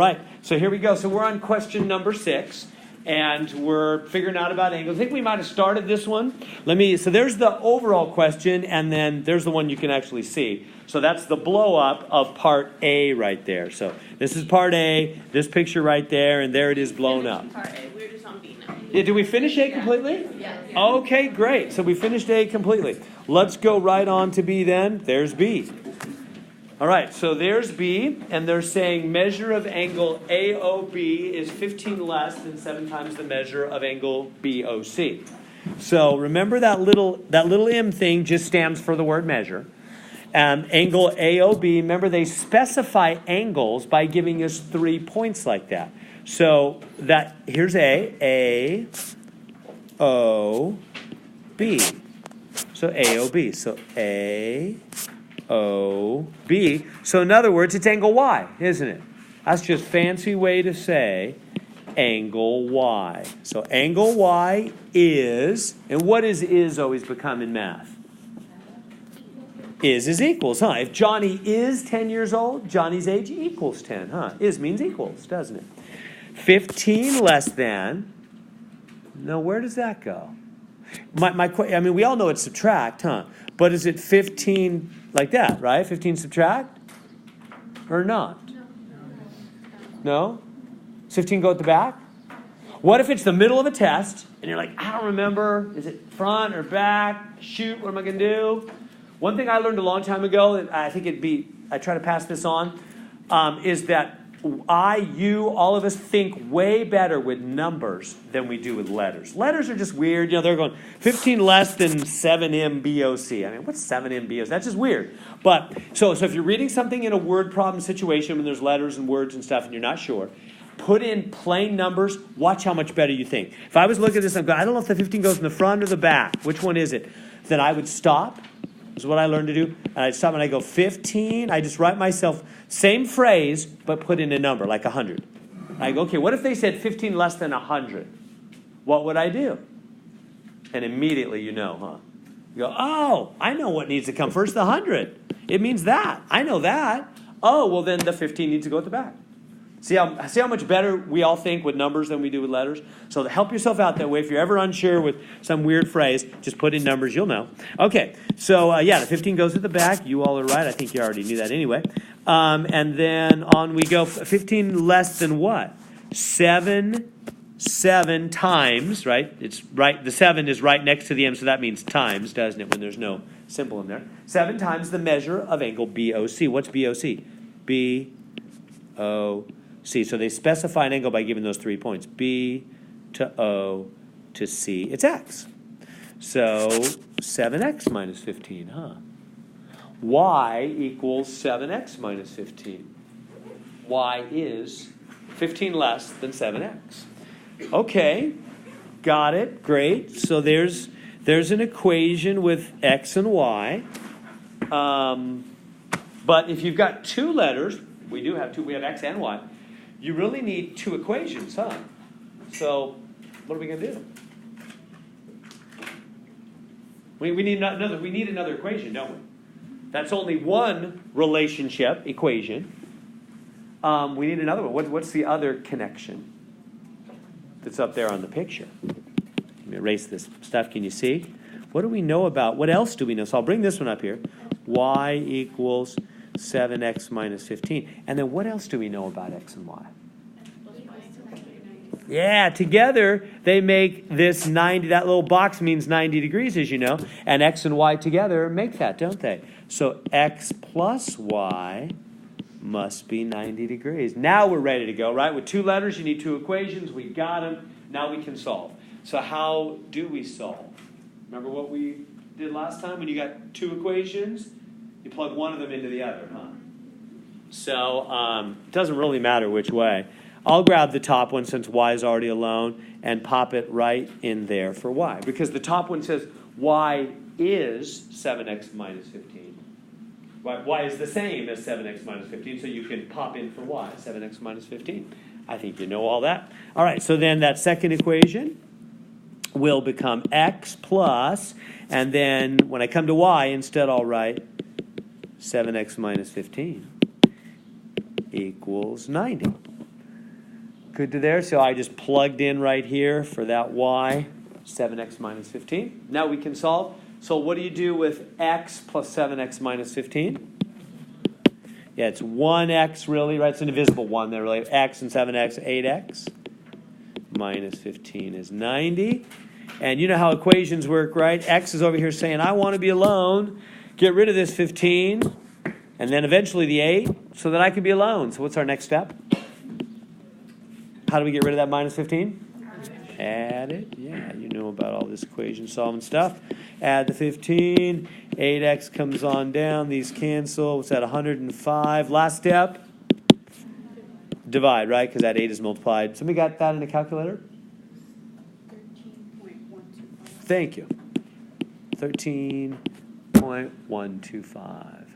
Right, so here we go. So we're on question number 6, and we're figuring out about angles. I think we might have started this one. So there's the overall question, and then there's the one you can actually see. So that's the blow-up of part A right there. So this is part A, this picture right there, and there it is blown up. Part A. We're just on B now. Yeah, did we finish A completely? Yeah. Okay, great. So we finished A completely. Let's go right on to B then. There's B. All right, so there's B, and they're saying measure of angle AOB is 15 less than 7 times the measure of angle BOC. So remember that little M thing just stands for the word measure. Angle AOB, remember they specify angles by giving us 3 points like that. So here's A, O, B. So AOB, so A, O, B. So in other words, it's angle Y, isn't it? That's just fancy way to say angle Y. So angle Y is, and what is always become in math? Is equals, huh? If Johnny is 10 years old, Johnny's age equals 10, huh? Is means equals, doesn't it? 15 less than, no, where does that go? I mean, we all know it's subtract, huh? But is it 15 like that, right? 15 subtract? Or not? No? 15 go at the back? What if it's the middle of a test, and you're like, I don't remember, is it front or back? Shoot, what am I going to do? One thing I learned a long time ago, and I think I try to pass this on, is that all of us think way better with numbers than we do with letters. Letters are just weird. You know, they're going 15 less than 7m-b-o-c. I mean, what's 7m-b-o-c? That's just weird. But so if you're reading something in a word problem situation when there's letters and words and stuff and you're not sure, put in plain numbers. Watch how much better you think. If I was looking at this and going, I don't know if the 15 goes in the front or the back. Which one is it? Then I would stop. This is what I learned to do. And I'd stop and I go 15. I just write myself same phrase, but put in a number, like 100. I go, okay, what if they said 15 less than 100? What would I do? And immediately you know, huh? You go, oh, I know what needs to come first, the 100. It means that. I know that. Oh, well, then the 15 needs to go at the back. See how much better we all think with numbers than we do with letters? So help yourself out that way. If you're ever unsure with some weird phrase, just put in numbers, you'll know. Okay, so the 15 goes at the back. You all are right. I think you already knew that anyway. And then on we go. 15 less than what? 7 times, right? It's right. The 7 is right next to the M, so that means times, doesn't it, when there's no symbol in there? 7 times the measure of angle BOC. What's BOC? BOC. So they specify an angle by giving those 3 points. B to O to C. It's X. So 7x minus 15, huh? Y equals 7x minus 15. Y is 15 less than 7x. Okay, got it, great. So there's an equation with x and y. But if you've got 2 letters, we do have 2, we have x and y, you really need 2 equations, huh? So what are we going to do? We need another equation, don't we? That's only one relationship equation. We need another one. What's the other connection that's up there on the picture? Let me erase this stuff. Can you see? What do we know about? What else do we know? So I'll bring this one up here. Y equals 7x minus 15. And then what else do we know about x and y? Yeah, together they make this 90. That little box means 90 degrees, as you know. And x and y together make that, don't they? So x plus y must be 90 degrees. Now we're ready to go, right? With 2 letters, you need 2 equations. We got them. Now we can solve. So how do we solve? Remember what we did last time when you got 2 equations? You plug one of them into the other, huh? So it doesn't really matter which way. I'll grab the top one since y is already alone and pop it right in there for y. Because the top one says y is 7x minus 15. Y is the same as 7x minus 15, so you can pop in for y, 7x minus 15. I think you know all that. All right, so then that second equation will become x plus, and then when I come to y, instead I'll write 7x minus 15 equals 90. Good to there. So I just plugged in right here for that y, 7x minus 15. Now we can solve. So what do you do with x plus 7x minus 15? Yeah, it's 1x really, right? It's an divisible 1 there, really. X and 7x, 8x. Minus 15 is 90. And you know how equations work, right? X is over here saying, I want to be alone. Get rid of this 15. And then eventually the 8 so that I can be alone. So what's our next step? How do we get rid of that minus 15? Add it. Yeah, you know about all this equation solving stuff. Add the 15. 8x comes on down. These cancel. What's that? 105. Last step. Divide, right? Because that 8 is multiplied. Somebody got that in a calculator? 13.125. Thank you. 13.125.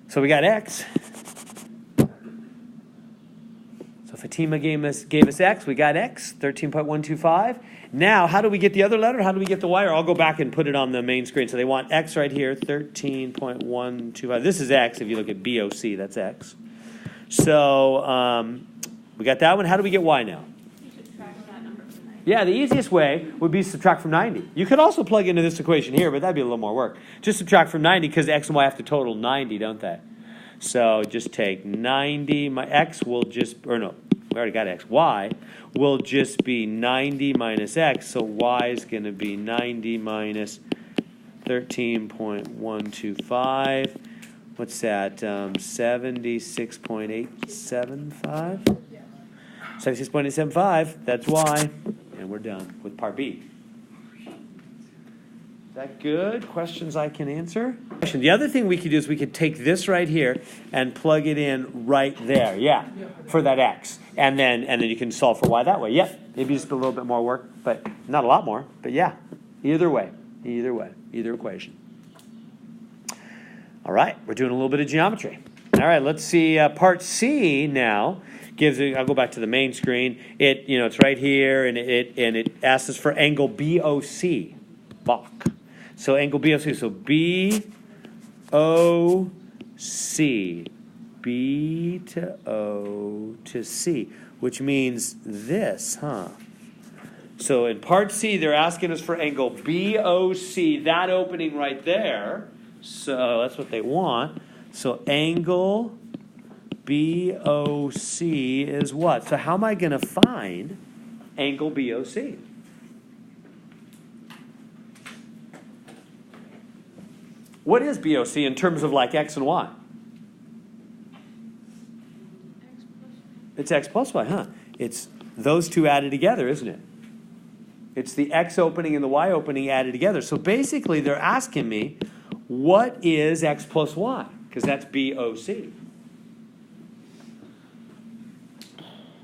So we got x. So Fatima gave us x. We got x, 13.125. Now, how do we get the other letter? How do we get the y? Or I'll go back and put it on the main screen. So they want x right here, 13.125. This is x. If you look at BOC, that's x. So we got that one. How do we get y now? You subtract that number from 90. Yeah, the easiest way would be subtract from 90. You could also plug into this equation here, but that'd be a little more work. Just subtract from 90 because x and y have to total 90, don't they? So just take 90. My x will just, or no, we already got x. Y will just be 90 minus x. So y is going to be 90 minus 13.125. What's that? 76.875? 76.875. That's y. And we're done with part B. Is that good? Questions I can answer? The other thing we could do is we could take this right here and plug it in right there. Yeah, for that x. And then you can solve for y that way. Yeah, maybe just a little bit more work, but not a lot more. But yeah, either way, either equation. All right, we're doing a little bit of geometry. All right, let's see part C now. I'll go back to the main screen. It's right here, and it asks us for angle BOC. BOC. So angle BOC. So BOC. B to O to C, which means this, huh? So in part C, they're asking us for angle BOC, that opening right there. So that's what they want. So angle BOC is what? So how am I going to find angle BOC? What is BOC in terms of like x and y? It's x plus y, huh? It's those two added together, isn't it? It's the x opening and the y opening added together. So basically, they're asking me, what is x plus y? Because that's BOC.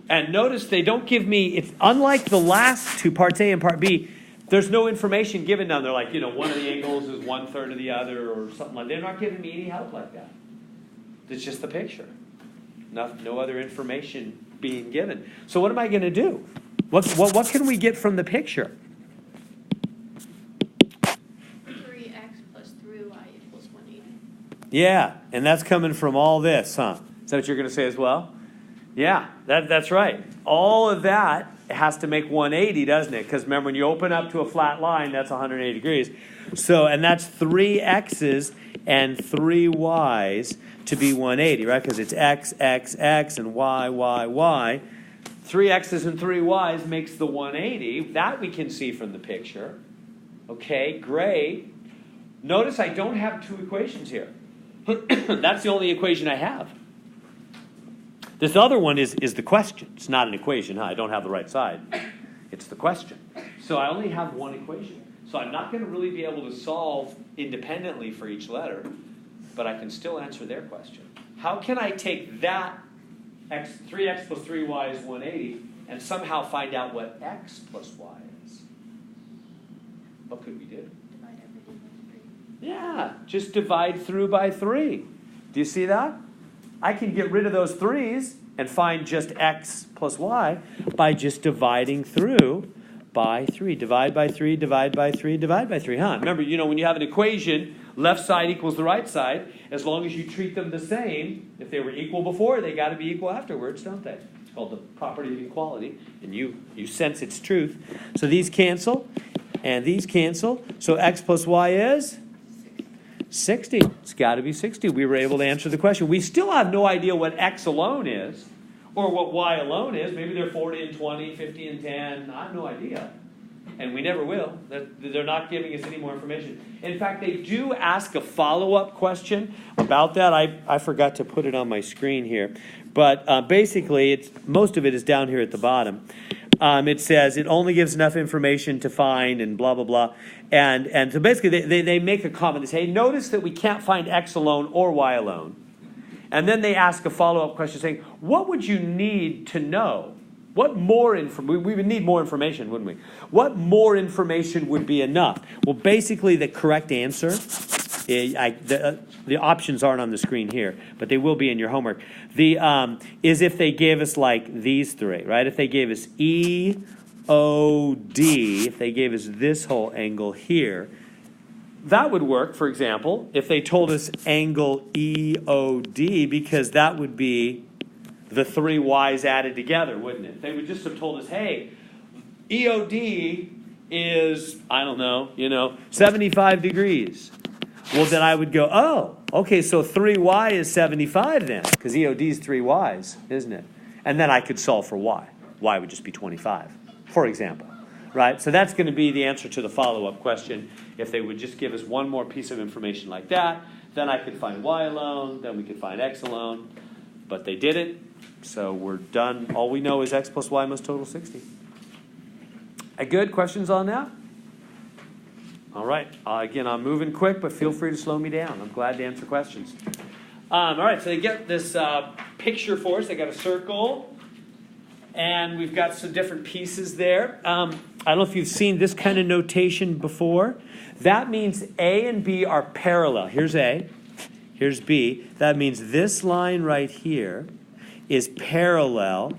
And notice they don't give me, it's unlike the last two, parts A and part B, there's no information given down there, like, one of the angles is 1/3 of the other or something like that. They're not giving me any help like that. It's just the picture. No other information being given. So what am I going to do? What can we get from the picture? 3x plus 3y equals 180. Yeah, and that's coming from all this, huh? Is that what you're going to say as well? Yeah, that's right. All of that has to make 180, doesn't it? Because remember, when you open up to a flat line, that's 180 degrees. So, and that's 3 x's and 3 y's to be 180, right? Because it's x, x, x, and y, y, y. 3 x's and 3 y's makes the 180. That we can see from the picture. Okay, great. Notice I don't have two equations here. That's the only equation I have. This other one is the question. It's not an equation, huh? I don't have the right side. It's the question. So I only have one equation. So I'm not going to really be able to solve independently for each letter, but I can still answer their question. How can I take that 3x plus 3y is 180 and somehow find out what x plus y is? What could we do? Divide everything by 3. Yeah, just divide through by 3. Do you see that? I can get rid of those 3's and find just x plus y by just dividing through by 3. Divide by 3, divide by 3, divide by 3, huh? Remember, when you have an equation, left side equals the right side, as long as you treat them the same. If they were equal before, they got to be equal afterwards, don't they? It's called the property of equality, and you sense its truth. So these cancel, and these cancel. So x plus y is 60. It's got to be 60. We were able to answer the question. We still have no idea what x alone is, or what y alone is. Maybe they're 40 and 20, 50 and 10. I have no idea. And we never will. They're not giving us any more information. In fact, they do ask a follow-up question about that. I forgot to put it on my screen here. But basically, most of it is down here at the bottom. It says it only gives enough information to find and blah, blah, blah. And so basically, they make a comment. They say, hey, notice that we can't find x alone or y alone. And then they ask a follow-up question saying, what would you need to know? What more information? We would need more information, wouldn't we? What more information would be enough? Well, basically, the correct answer, the options aren't on the screen here, but they will be in your homework. Is if they gave us like these three, right? If they gave us EOD, if they gave us this whole angle here, that would work, for example, if they told us angle EOD, because that would be the three y's added together, wouldn't it? They would just have told us, hey, EOD is, 75 degrees. Well, then I would go, oh, okay, so 3y is 75 then, because EOD is 3y's, isn't it? And then I could solve for y. Y would just be 25, for example, right? So that's going to be the answer to the follow-up question. If they would just give us one more piece of information like that, then I could find y alone, then we could find x alone. But they didn't, so we're done. All we know is x plus y must total 60. Good? Questions on that? All right. Again, I'm moving quick, but feel free to slow me down. I'm glad to answer questions. All right, so they get this picture for us. They got a circle, and we've got some different pieces there. I don't know if you've seen this kind of notation before. That means A and B are parallel. Here's A. Here's B. That means this line right here is parallel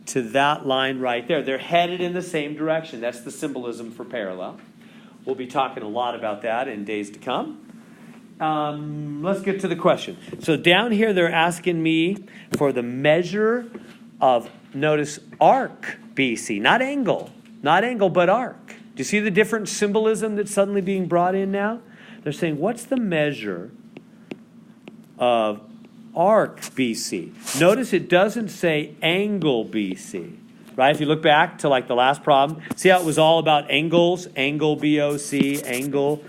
to that line right there. They're headed in the same direction. That's the symbolism for parallel. We'll be talking a lot about that in days to come. Let's get to the question. So down here they're asking me for the measure of, notice, arc BC. Not angle, but arc. Do you see the different symbolism that's suddenly being brought in now? They're saying, what's the measure of arc BC? Notice it doesn't say angle BC, right? If you look back to like the last problem, see how it was all about angles, angle BOC, angle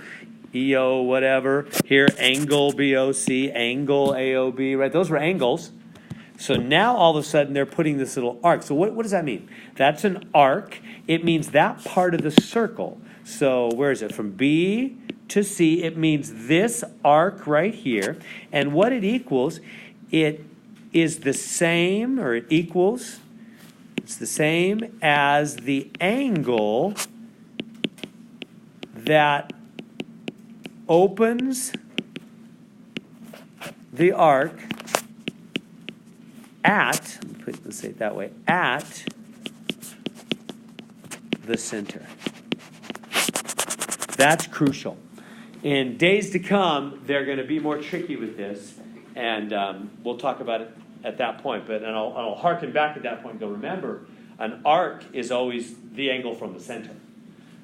EO, whatever. Here, angle BOC, angle AOB, right? Those were angles. So now all of a sudden they're putting this little arc. So what does that mean? That's an arc. It means that part of the circle. So where is it? From B to C, it means this arc right here. And what it equals, it is the same, or it equals, it's the same as the angle that opens the arc at, let's say it that way, at the center. That's crucial. In days to come, they're going to be more tricky with this, and we'll talk about it at that point. But I'll harken back at that point and go, remember, an arc is always the angle from the center.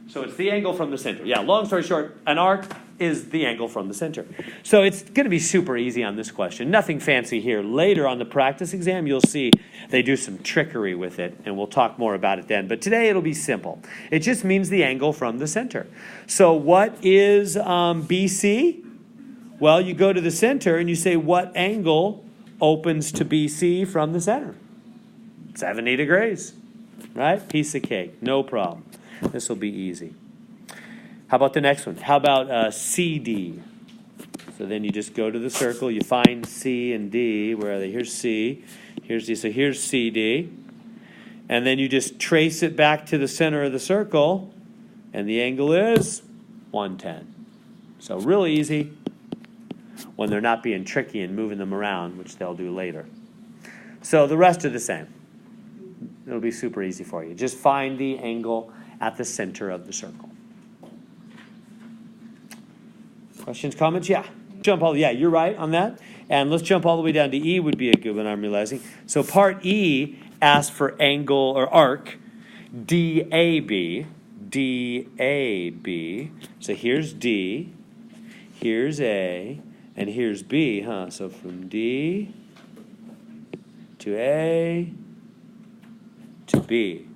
So it's the angle from the center. Yeah, long story short, an arc is the angle from the center. So it's going to be super easy on this question. Nothing fancy here. Later on the practice exam, you'll see they do some trickery with it, and we'll talk more about it then. But today it'll be simple. It just means the angle from the center. So what is BC? Well, you go to the center and you say, what angle opens to BC from the center? 70 degrees, right? Piece of cake, no problem. This will be easy. How about the next one? How about CD? So then you just go to the circle, you find C and D. Where are they? Here's C, here's D. So here's CD. And then you just trace it back to the center of the circle, and the angle is 110. So really easy when they're not being tricky and moving them around, which they'll do later. So the rest are the same. It'll be super easy for you. Just find the angle at the center of the circle. Questions, comments? Yeah. Yeah, you're right on that. And let's jump all the way down to E would be a good one, I'm realizing. So part E asks for angle or arc DAB. DAB. So here's D, here's A, and here's B, huh? So from D to A to B.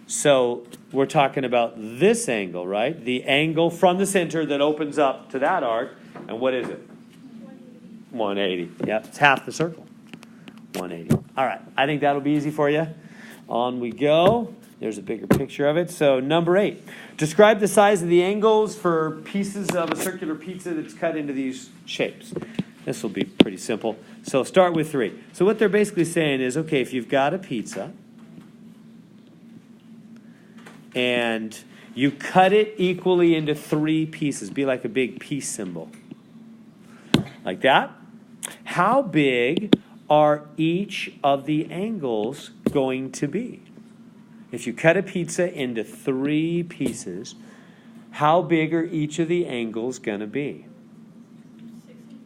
So we're talking about this angle, right? The angle from the center that opens up to that arc. And what is it? 180. Yep, it's half the circle. 180. All right, I think that'll be easy for you. On we go. There's a bigger picture of it. So number 8. Describe the size of the angles for pieces of a circular pizza that's cut into these shapes. This will be pretty simple. So start with 3. So what they're basically saying is, okay, if you've got a pizza and you cut it equally into 3 pieces, be like a big peace symbol. Like that. How big are each of the angles going to be? If you cut a pizza into 3 pieces, how big are each of the angles going to be? 63.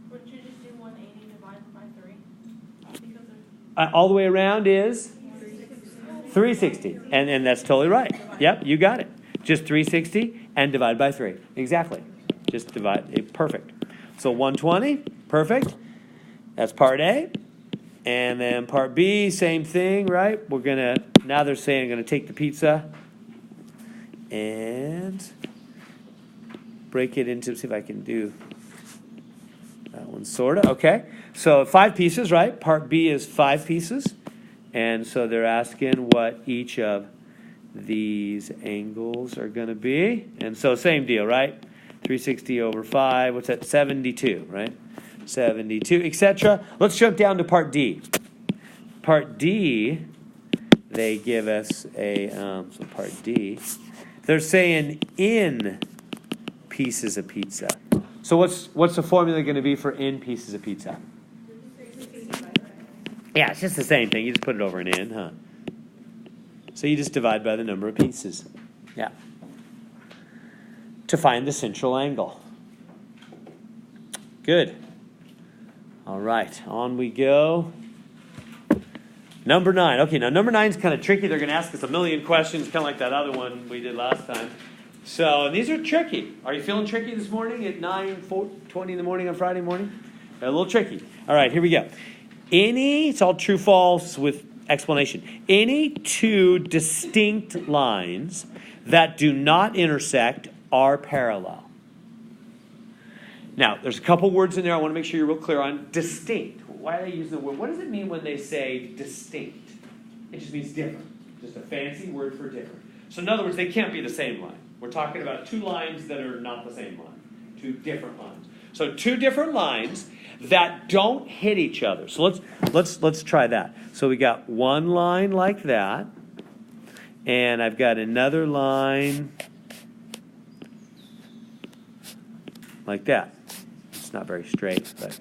Would you just do 180 divided by 3? All the way around is 360. And that's totally right. Yep, you got it. Just 360 and divide by 3. Exactly. Just divide. Perfect. So 120. Perfect. That's part A. And then part B, same thing, right? We're going to, now they're saying I'm going to take the pizza and break it into, see if I can do that one sort of. Okay. So 5 pieces, right? Part B is 5 pieces. And so they're asking what each of these angles are going to be. And so same deal, right? 360 over 5. What's that? 72, right? 72, etc. Let's jump down to part D. Part D, they give us a, so part D, they're saying in pieces of pizza. So what's the formula going to be for in pieces of pizza? Yeah, it's just the same thing. You just put it over an in, huh? So you just divide by the number of pieces. Yeah. To find the central angle. Good. All right, on we go. Number 9. Okay, now number 9 is kind of tricky. They're going to ask us a million questions, kind of like that other one we did last time. So, and these are tricky. Are you feeling tricky this morning at 9:20 in the morning on Friday morning? A little tricky. All right, here we go. It's all true, false with explanation. Any 2 distinct lines that do not intersect are parallel. Now, there's a couple words in there I want to make sure you're real clear on. Distinct. Why are they using the word? What does it mean when they say distinct? It just means different. Just a fancy word for different. So in other words, they can't be the same line. We're talking about 2 lines that are not the same line. 2 different lines. So 2 different lines that don't hit each other. So let's try that. So we got one line like that, and I've got another line like that. It's not very straight, but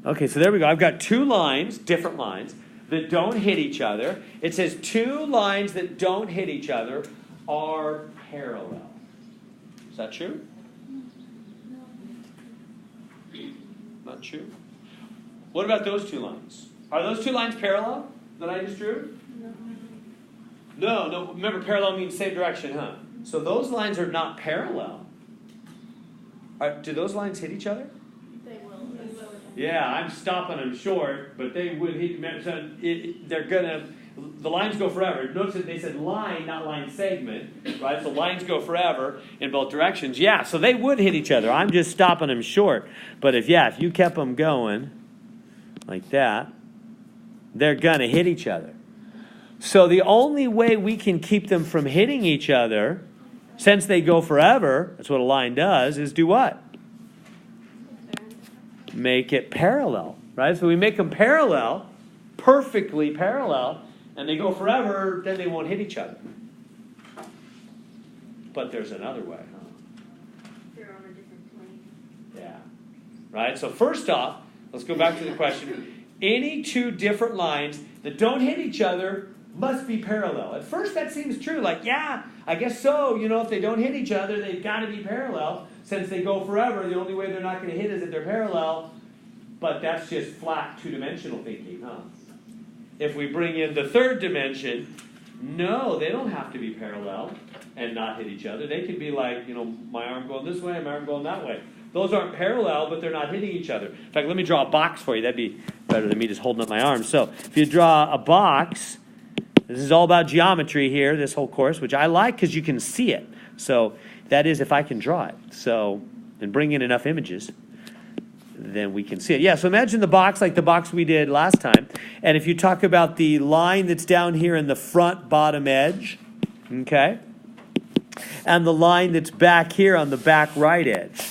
okay, so there we go. I've got 2 lines, different lines, that don't hit each other. It says 2 lines that don't hit each other are parallel. Is that true? Not true. What about those 2 lines? Are those 2 lines parallel that I just drew? No. Remember, parallel means same direction, huh? So those lines are not parallel. Do those lines hit each other? They will. Yeah, I'm stopping them short, but they would hit. So they're gonna. The lines go forever. Notice that they said line, not line segment, right? So lines go forever in both directions. Yeah, so they would hit each other. I'm just stopping them short. But if you kept them going like that, they're gonna hit each other. So the only way we can keep them from hitting each other, since they go forever, that's what a line does, is do what? Make it parallel, right? So we make them parallel, perfectly parallel, and they go forever, then they won't hit each other. But there's another way, huh? They're on a different plane. Yeah. Right? So first off, let's go back to the question. Any 2 different lines that don't hit each other must be parallel. At first that seems true. Like, yeah, I guess so. If they don't hit each other, they've got to be parallel. Since they go forever, the only way they're not going to hit is if they're parallel. But that's just flat two-dimensional thinking, huh? If we bring in the third dimension, no, they don't have to be parallel and not hit each other. They could be like, my arm going this way, my arm going that way. Those aren't parallel, but they're not hitting each other. In fact, let me draw a box for you. That'd be better than me just holding up my arm. So if you draw a box, this is all about geometry here, this whole course, which I like because you can see it. So that is if I can draw it. So, and bring in enough images, then we can see it. Yeah, so imagine the box like the box we did last time. And if you talk about the line that's down here in the front bottom edge, okay, and the line that's back here on the back right edge.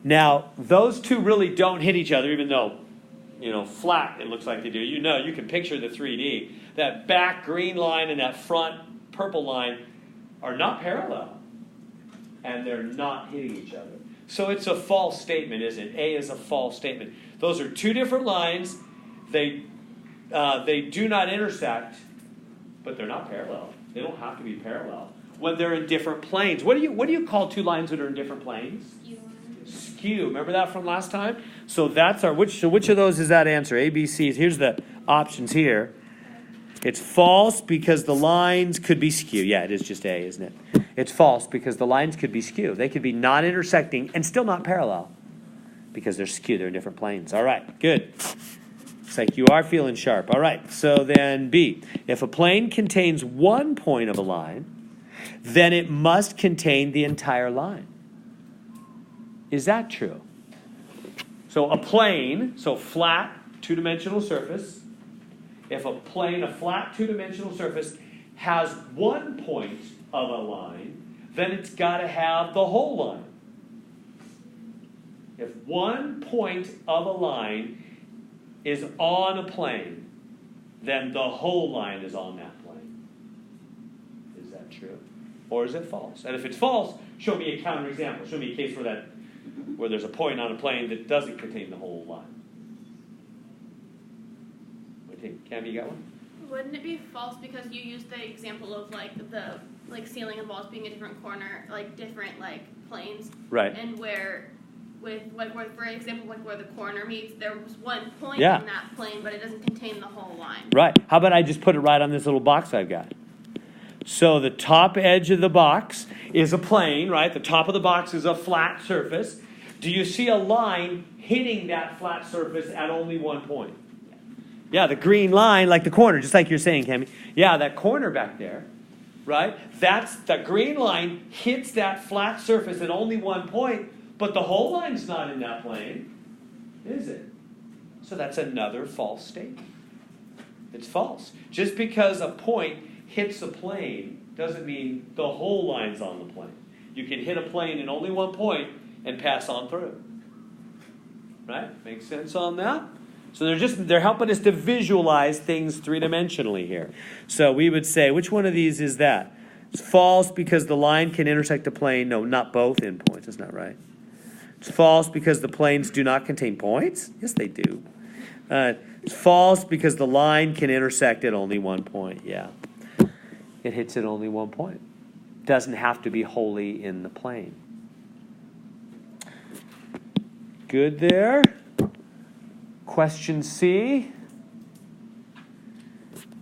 Now, those two really don't hit each other, even though, flat it looks like they do. You can picture the 3D. That back green line and that front purple line are not parallel. And they're not hitting each other. So it's a false statement, isn't it? A is a false statement. Those are two different lines. They do not intersect, but they're not parallel. They don't have to be parallel when they're in different planes. What do you call two lines that are in different planes? Skew. Remember that from last time? So that's which of those is that answer? A, B, C. Here's the options here. It's false because the lines could be skew. Yeah, it is just A, isn't it? It's false because the lines could be skew. They could be not intersecting and still not parallel because they're skew. They're in different planes. All right, good. Looks like you are feeling sharp. All right, so then B. If a plane contains one point of a line, then it must contain the entire line. Is that true? So a plane, flat, two-dimensional surface. If a flat two-dimensional surface, has one point of a line, then it's got to have the whole line. If one point of a line is on a plane, then the whole line is on that plane. Is that true? Or is it false? And if it's false, show me a counterexample. Show me a case where there's a point on a plane that doesn't contain the whole line. What do you think? Cam, you got one? Wouldn't it be false because you used the example of the ceiling and walls being a different corner, different planes, right? And where for example, where the corner meets, there was one point in that plane, but it doesn't contain the whole line. Right. How about I just put it right on this little box I've got? So the top edge of the box is a plane, right? The top of the box is a flat surface. Do you see a line hitting that flat surface at only one point? Yeah, the green line, like the corner, just like you're saying, Cami. Yeah, that corner back there, right? That's the green line hits that flat surface at only one point, but the whole line's not in that plane, is it? So that's another false statement. It's false. Just because a point hits a plane doesn't mean the whole line's on the plane. You can hit a plane in only one point and pass on through. Right? Make sense on that? So they're helping us to visualize things three-dimensionally here. So we would say, which one of these is that? It's false because the line can intersect the plane. No, not both endpoints. That's not right. It's false because the planes do not contain points. Yes, they do. It's false because the line can intersect at only one point. Yeah. It hits at only one point. Doesn't have to be wholly in the plane. Good there. Question C.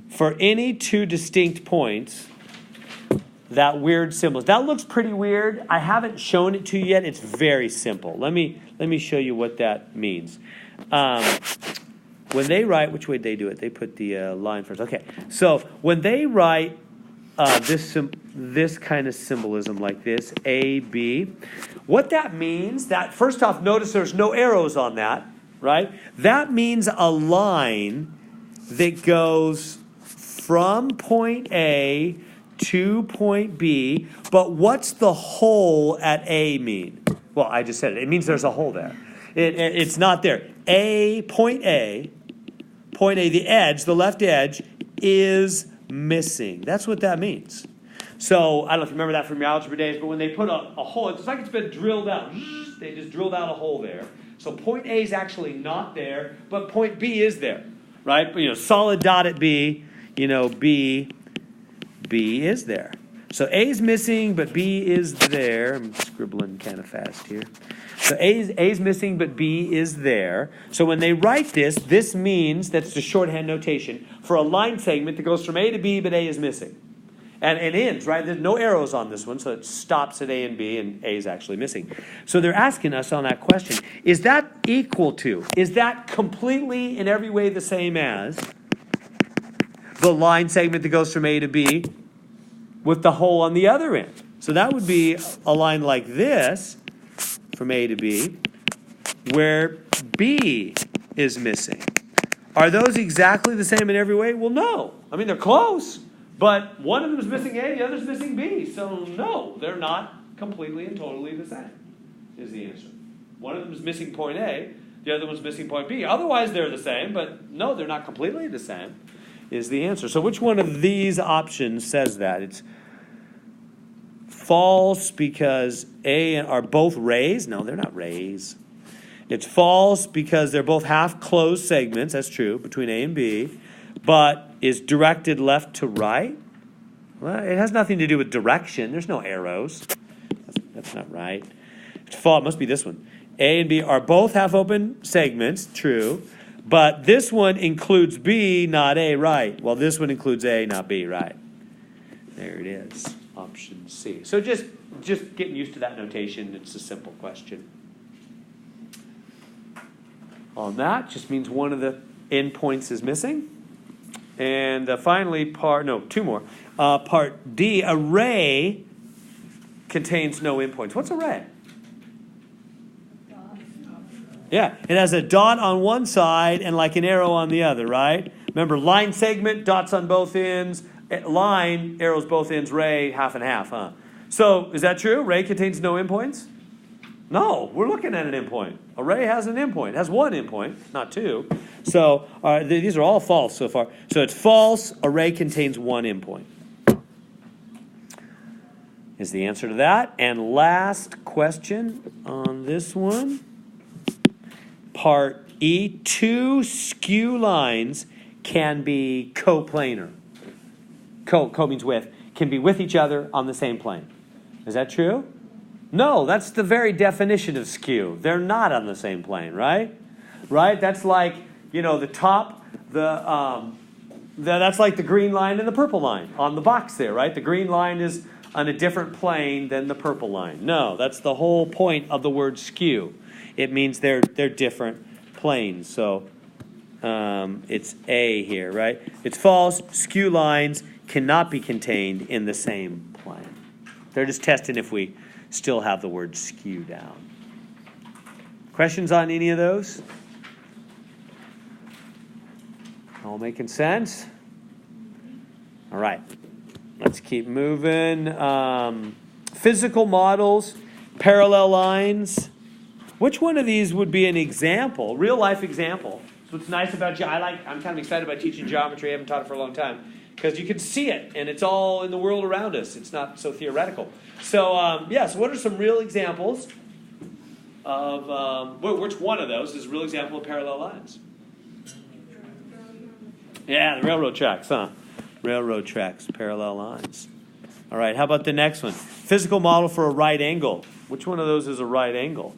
For any two distinct points, that weird symbol. That looks pretty weird. I haven't shown it to you yet. It's very simple. Let me show you what that means. When they write, which way did they do it? They put the line first. Okay. So when they write this kind of symbolism like this, A, B, what that means, that first off, notice there's no arrows on that, right? That means a line that goes from point A to point B, but what's the hole at A mean? Well, I just said it. It means there's a hole there. It's not there. Point A, the edge, the left edge, is missing. That's what that means. So, I don't know if you remember that from your algebra days, but when they put a hole, it's like it's been drilled out. They just drilled out a hole there. So point A is actually not there, but point B is there, right? Solid dot at B, B is there. So A is missing, but B is there. I'm scribbling kind of fast here. So A is missing, but B is there. So when they write this, this means, that's the shorthand notation, for a line segment that goes from A to B, but A is missing. And it ends, right? There's no arrows on this one, so it stops at A and B, and A is actually missing. So they're asking us on that question, is that equal to, is that completely in every way the same as the line segment that goes from A to B with the hole on the other end? So that would be a line like this, from A to B, where B is missing. Are those exactly the same in every way? Well, no. I mean, they're close, but one of them is missing A, the other is missing B. So no, they're not completely and totally the same, is the answer. One of them is missing point A, the other one's missing point B. Otherwise, they're the same, but no, they're not completely the same, is the answer. So which one of these options says that? It's false because A are both rays. No, they're not rays. It's false because they're both half-closed segments. That's true, between A and B. But is directed left to right? Well, it has nothing to do with direction. There's no arrows. That's not right. It's false. It must be this one. A and B are both half-open segments. True. But this one includes B, not A, right? Well, this one includes A, not B, right? There it is. Option C. So just getting used to that notation. It's a simple question. On that, just means one of the endpoints is missing. And finally, two more. Part D, array contains no endpoints. What's array? Yeah, it has a dot on one side and like an arrow on the other, right? Remember, line segment, dots on both ends. Line, arrows both ends, ray, half and half, huh? So, is that true? Ray contains no endpoints? No, we're looking at an endpoint. Array has an endpoint. It has one endpoint, not two. So, these are all false so far. So, it's false. Array contains one endpoint. Is the answer to that. And last question on this one. Part E, two skew lines can be coplanar. Co means with, can be with each other on the same plane. Is that true? No, that's the very definition of skew. They're not on the same plane, right? Right? That's like, the top, that's like the green line and the purple line on the box there, right? The green line is on a different plane than the purple line. No, that's the whole point of the word skew. It means they're different planes. So it's A here, right? It's false. Skew lines cannot be contained in the same plane. They're just testing if we still have the word skew down. Questions on any of those? All making sense? All right. Let's keep moving. Physical models, parallel lines. Which one of these would be an example, real life example? So what's nice about I'm kind of excited about teaching geometry. I haven't taught it for a long time. Because you can see it, and it's all in the world around us. It's not so theoretical. So, so what are some real examples of, which one of those is a real example of parallel lines? Yeah, the railroad tracks, huh? Railroad tracks, parallel lines. All right, how about the next one? Physical model for a right angle. Which one of those is a right angle?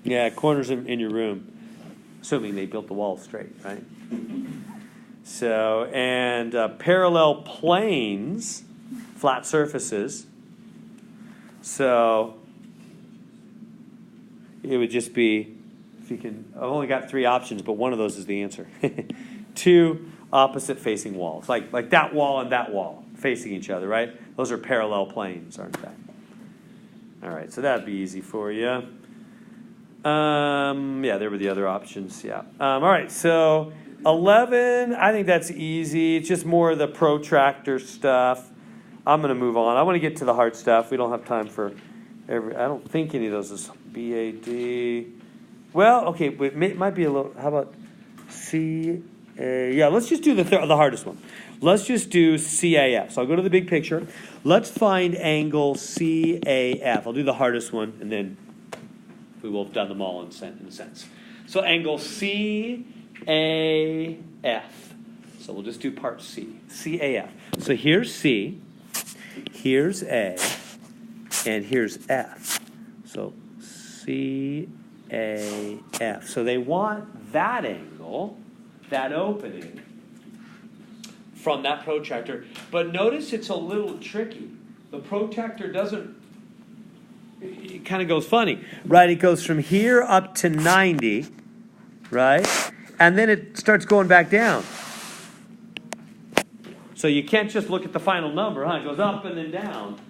Yeah, corners in your room, assuming they built the wall straight, right? So, and parallel planes, flat surfaces. So, it would just be, I've only got three options, but one of those is the answer. Two opposite facing walls, like that wall and that wall facing each other, right? Those are parallel planes, aren't they? All right, so that'd be easy for you. There were the other options, yeah. All right, so 11, I think that's easy. It's just more of the protractor stuff. I'm going to move on. I want to get to the hard stuff. We don't have time for I don't think any of those is BAD. Well, okay, it might be a little, how about CA? Yeah, let's just do the hardest one. Let's just do CAF. So I'll go to the big picture. Let's find angle CAF. I'll do the hardest one, and then we will have done them all in a sense. So angle CAF. So we'll just do part C. CAF. So here's C, here's A, and here's F. So CAF. So they want that angle, that opening, from that protractor. But notice it's a little tricky. The protractor doesn't, it kind of goes funny, right? It goes from here up to 90, right? And then it starts going back down. So you can't just look at the final number, huh? It goes up and then down.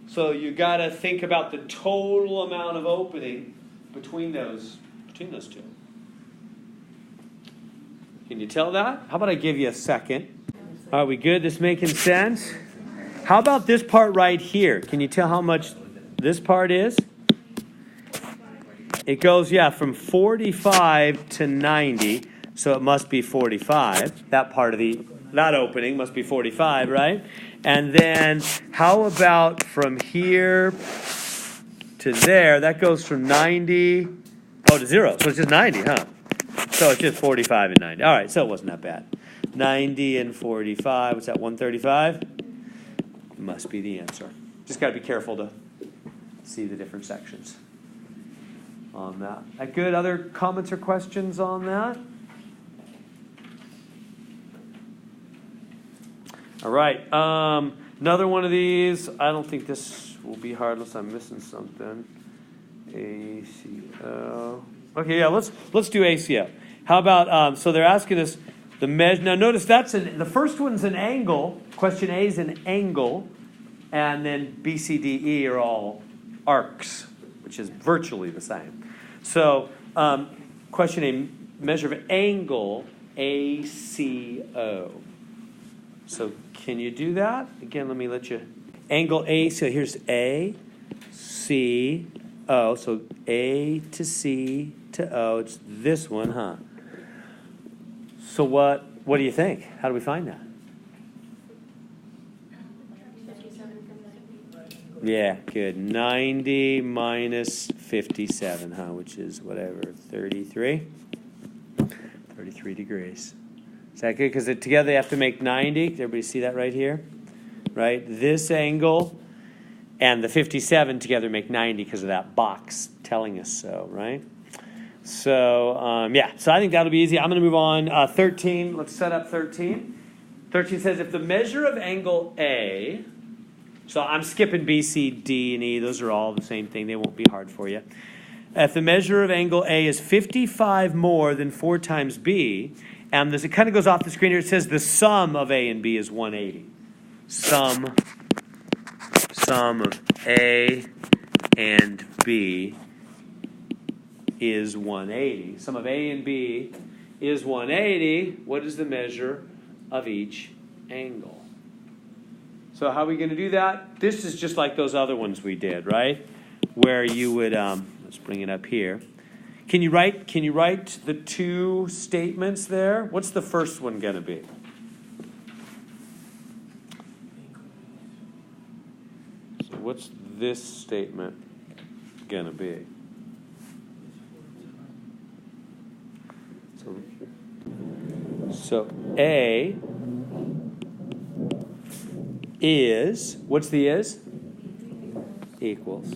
So you got to think about the total amount of opening between those two. Can you tell that? How about I give you a second? Are we good? This making sense? How about this part right here? Can you tell how much this part is? It goes, from 45 to 90, so it must be 45. That part of that opening must be 45, right? And then how about from here to there? That goes from 90, to 0. So it's just 90, huh? So it's just 45 and 90. All right, so it wasn't that bad. 90 and 45, what's that, 135? Must be the answer. Just got to be careful to see the different sections on that. Good? Other comments or questions on that? All right. Another one of these. I don't think this will be hard unless I'm missing something. ACO. Okay, yeah, let's do ACO. How about, so they're asking us the measure. Now notice the first one's an angle. Question A is an angle. And then B, C, D, E are all arcs, which is virtually the same. So question A, measure of angle ACO. So can you do that? Again, let me let you. Angle A, so here's A, C, O. So A to C to O. It's this one, huh? So what do you think? How do we find that? Yeah, good. 90 minus 57, huh? Which is whatever, 33? 33 degrees. Is that good? Because together they have to make 90. Does everybody see that right here? Right? This angle and the 57 together make 90 because of that box telling us so, right? So, so I think that'll be easy. I'm going to move on. 13, let's set up 13. 13 says if the measure of angle A, so I'm skipping B, C, D, and E. Those are all the same thing. They won't be hard for you. If the measure of angle A is 55 more than 4 times B, and it kind of goes off the screen here, it says the sum of A and B is 180. Sum of A and B is 180. Sum of A and B is 180. What is the measure of each angle? So how are we going to do that? This is just like those other ones we did, right? Where you would, let's bring it up here. Can you write the two statements there? What's the first one going to be? So what's this statement going to be? So A is, what's the is? Equals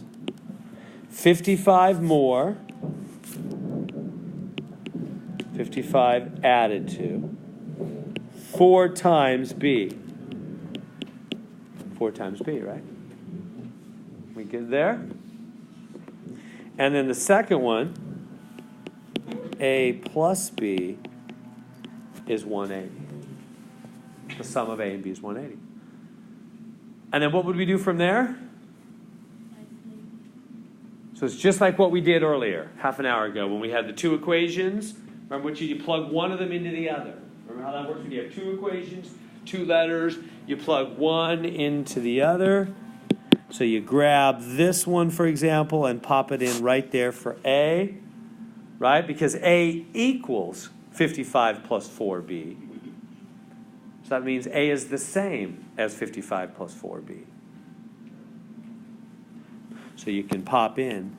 55 more, 55 added to 4 times B. 4 times B, right? We good there? And then the second one, A plus B is 180. The sum of A and B is 180. And then what would we do from there? So it's just like what we did earlier, half an hour ago, when we had the two equations. Remember what you plug one of them into the other. Remember how that works? When you have two equations, two letters, you plug one into the other. So you grab this one, for example, and pop it in right there for A, right? Because A equals 55 plus 4B. So that means A is the same as 55 plus 4B. So you can pop in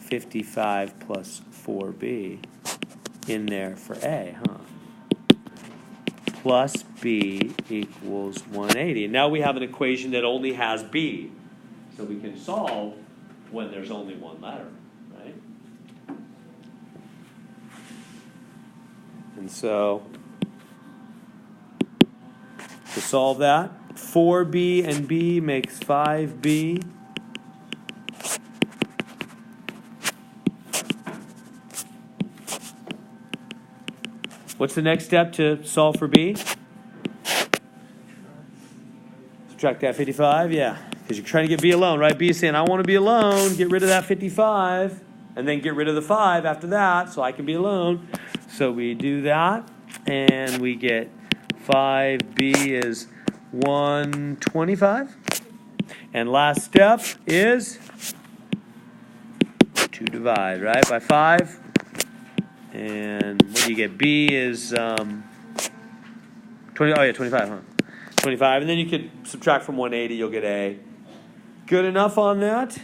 55 plus 4b in there for A, huh? Plus B equals 180. Now we have an equation that only has B. So we can solve when there's only one letter, right? And so to solve that, 4b and b makes 5b. What's the next step to solve for b? Subtract that 55, yeah. Because you're trying to get b alone, right? B is saying, I want to be alone. Get rid of that 55. And then get rid of the 5 after that so I can be alone. So we do that. And we get 5b is 125. And last step is to divide, right? By 5. And what do you get? B is 20. Oh yeah, 25, huh? 25. And then you could subtract from 180. You'll get A. Good enough on that?